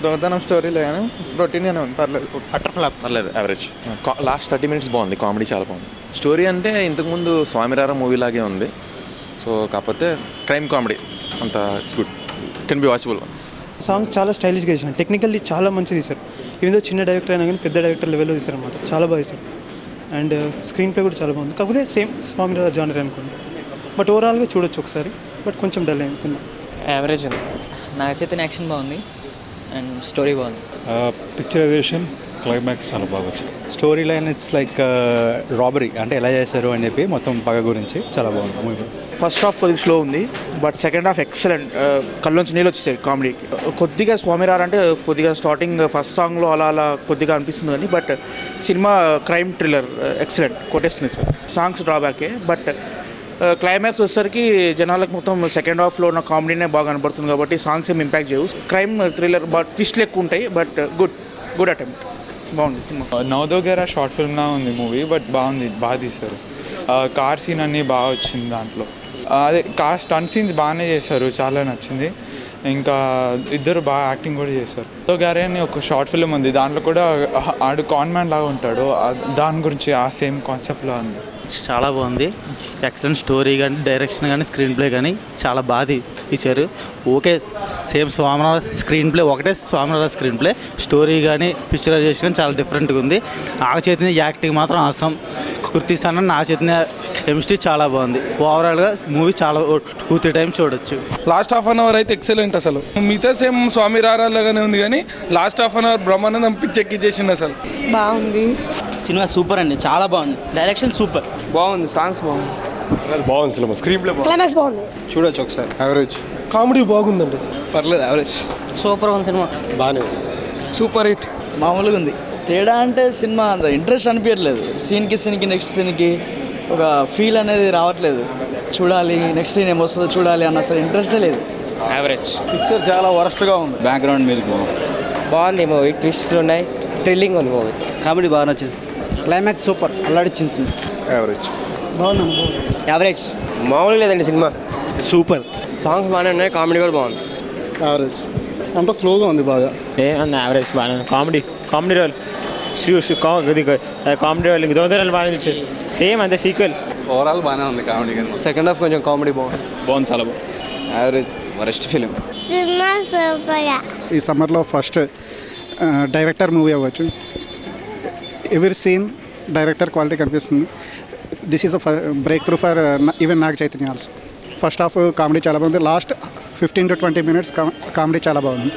దొంగతనం స్టోరీలో కానీ రొటీన్గానే ఉంది, పర్లేదు. అటర్ ఫ్లాప్ పర్లేదు, యావరేజ్. లాస్ట్ 30 minutes బాగుంది, కామెడీ చాలా బాగుంది. స్టోరీ అంటే ఇంతకుముందు స్వామిరారా మూవీ లాగే ఉంది. సో కాకపోతే క్రైమ్ కామెడీ అంత it's good, can be watchable once. Songs చాలా స్టైలిష్గా తీసారు, టెక్నికల్లీ చాలా మంచిగా తీశారు. ఏదో చిన్న డైరెక్టర్ అయినా కానీ పెద్ద డైరెక్టర్ లెవెల్లో తీశారు అనమాట, చాలా బాగా తీశారు. అండ్ స్క్రీన్ ప్లే కూడా చాలా బాగుంది, కాకపోతే సేమ్ స్వామిరారా జానర్ అనుకోండి. బట్ ఓవరాల్గా చూడొచ్చు ఒకసారి, బట్ కొంచెం డల్ అయింది సినిమా. యావరేజ్ ఉంది. నాకు చైతన్య యాక్షన్ బాగుంది అండ్ స్టోరీ బాగుంది. పిక్చరైజేషన్ క్లైమాక్స్ చాలా బాగా వచ్చింది. Story line it's like robbery, అంటే ఎలా చేశారు అని చెప్పి మొత్తం పగ గురించి చాలా బాగుంది మూవీ. ఫస్ట్ హాఫ్ కొద్దిగా స్లో ఉంది, బట్ సెకండ్ హాఫ్ ఎక్సలెంట్. కళ్ళలోంచి నీళ్ళు వచ్చేసాయి కామెడీకి. కొద్దిగా స్వామిరారా అంటే కొద్దిగా స్టార్టింగ్ ఫస్ట్ సాంగ్లో అలా కొద్దిగా అనిపిస్తుంది కానీ, but cinema crime thriller excellent, కొట్టేస్తుంది సార్. సాంగ్స్ డ్రాబ్యాకే, బట్ క్లైమాక్స్ వచ్చేసరికి జనాలకు మొత్తం సెకండ్ హాఫ్లో ఉన్న కామెడీనే బాగా కనబడుతుంది కాబట్టి సాంగ్స్ ఏం ఇంపాక్ట్ చేయవు. క్రైమ్ థ్రిల్లర్ బట్ ట్విస్ట్లు ఎక్కువ ఉంటాయి, బట్ గుడ్ అటెంప్ట్, బాగుంది సినిమా. నవదోగేరా షార్ట్ ఫిల్మ్లా ఉంది మూవీ, బట్ బాగుంది, బాగా తీశారు. కార్ సీన్ అన్నీ బాగా వచ్చింది దాంట్లో. అదే కార్ స్టంట్ సీన్స్ బాగానే చేశారు, చాలా నచ్చింది. ఇంకా ఇద్దరు బాగా యాక్టింగ్ కూడా చేశారు. నవదోగేరా అని ఒక షార్ట్ ఫిల్మ్ ఉంది, దాంట్లో కూడా ఆడు కాన్మ్యాన్ లాగా ఉంటాడు, దాని గురించి ఆ సేమ్ కాన్సెప్ట్లో ఉంది. చాలా బాగుంది, ఎక్సలెంట్ స్టోరీ కానీ డైరెక్షన్ కానీ స్క్రీన్ ప్లే కానీ చాలా బాగా ఇచ్చారు. Okay, same Swamy Ra Ra screen play ఒకటే, స్వామిరారా స్క్రీన్ ప్లే, స్టోరీ కానీ పిక్చరైజేషన్ కానీ చాలా డిఫరెంట్గా ఉంది. నాగ చైతన్య యాక్టింగ్ మాత్రం అవసరం, కుర్తీసాన నాగ చైతన్య కెమిస్ట్రీ చాలా బాగుంది. ఓవరాల్గా మూవీ చాలా 2-3 times చూడొచ్చు. లాస్ట్ హాఫ్ అన్ అవర్ అయితే ఎక్సలెంట్. అసలు మిగతా సేమ్ స్వామిరారా లాగానే ఉంది కానీ last half an hour Brahmanandam పిచ్చెక్కిచ్చేసింది. అసలు బాగుంది సినిమా, సూపర్ అండి, చాలా బాగుంది. డైరెక్షన్ సూపర్, బాగుంది, సాంగ్స్ బాగుంది, బాగుంది సినిమా, స్క్రీన్ ప్లే క్లైమాక్స్ బాగుంది, చూడొచ్చు ఒకసారి. యావరేజ్. కామెడీ బాగుందండి, పర్లేదు, యావరేజ్. సూపర్ ఉంది సినిమా, బాగానే సూపర్ హిట్. మామూలుగా ఉంది. తేడా అంటే సినిమా అంత ఇంట్రెస్ట్ అనిపించట్లేదు. సీన్కి నెక్స్ట్ సీన్కి ఒక ఫీల్ అనేది రావట్లేదు. చూడాలి నెక్స్ట్ సీన్ ఏమొస్తుందో చూడాలి అన్న అసలు ఇంట్రెస్టే లేదు. యావరేజ్. పిక్చర్ చాలా వరస్ట్గా ఉంది. బ్యాక్గ్రౌండ్ మ్యూజిక్ బాగుంది మూవీ, ట్విస్ట్లు ఉన్నాయి, థ్రిల్లింగ్ ఉంది మూవీ. కామెడీ బాగా నచ్చింది. క్లైమాక్స్ సూపర్, అల్లాడిచ్చింది సినిమా. యావరేజ్. బాగుంది. యావరేజ్. మామూలుగా లేదండి సినిమా, సూపర్. సాంగ్స్ బాగానే ఉన్నాయి, కామెడీ కూడా బాగుంది. యావరేజ్. అంత స్లోగా ఉంది బాగా. యావరేజ్ బాగా కామెడీ రోల్, కామెడీ రోల్ దొంగతనాలు బాగా నచ్చాయి, సేమ్ అంతే సీక్వెల్. ఓవరాల్ బాగానే ఉంది కామెడీ కానీ. సెకండ్ హాఫ్ కొంచెం కామెడీ బాగుంది. చాలా బాగుంది. Average, worst film. ఈ సమ్మర్లో ఫస్ట్ డైరెక్టర్ మూవీ అవ్వచ్చు. ఎవరి సీన్ డైరెక్టర్ క్వాలిటీ కనిపిస్తుంది. This is a break through for even Naga Chaitanya also. First half comedy చాలా బాగుంది, లాస్ట్ 15 to 20 minutes కామెడీ చాలా బాగుంది.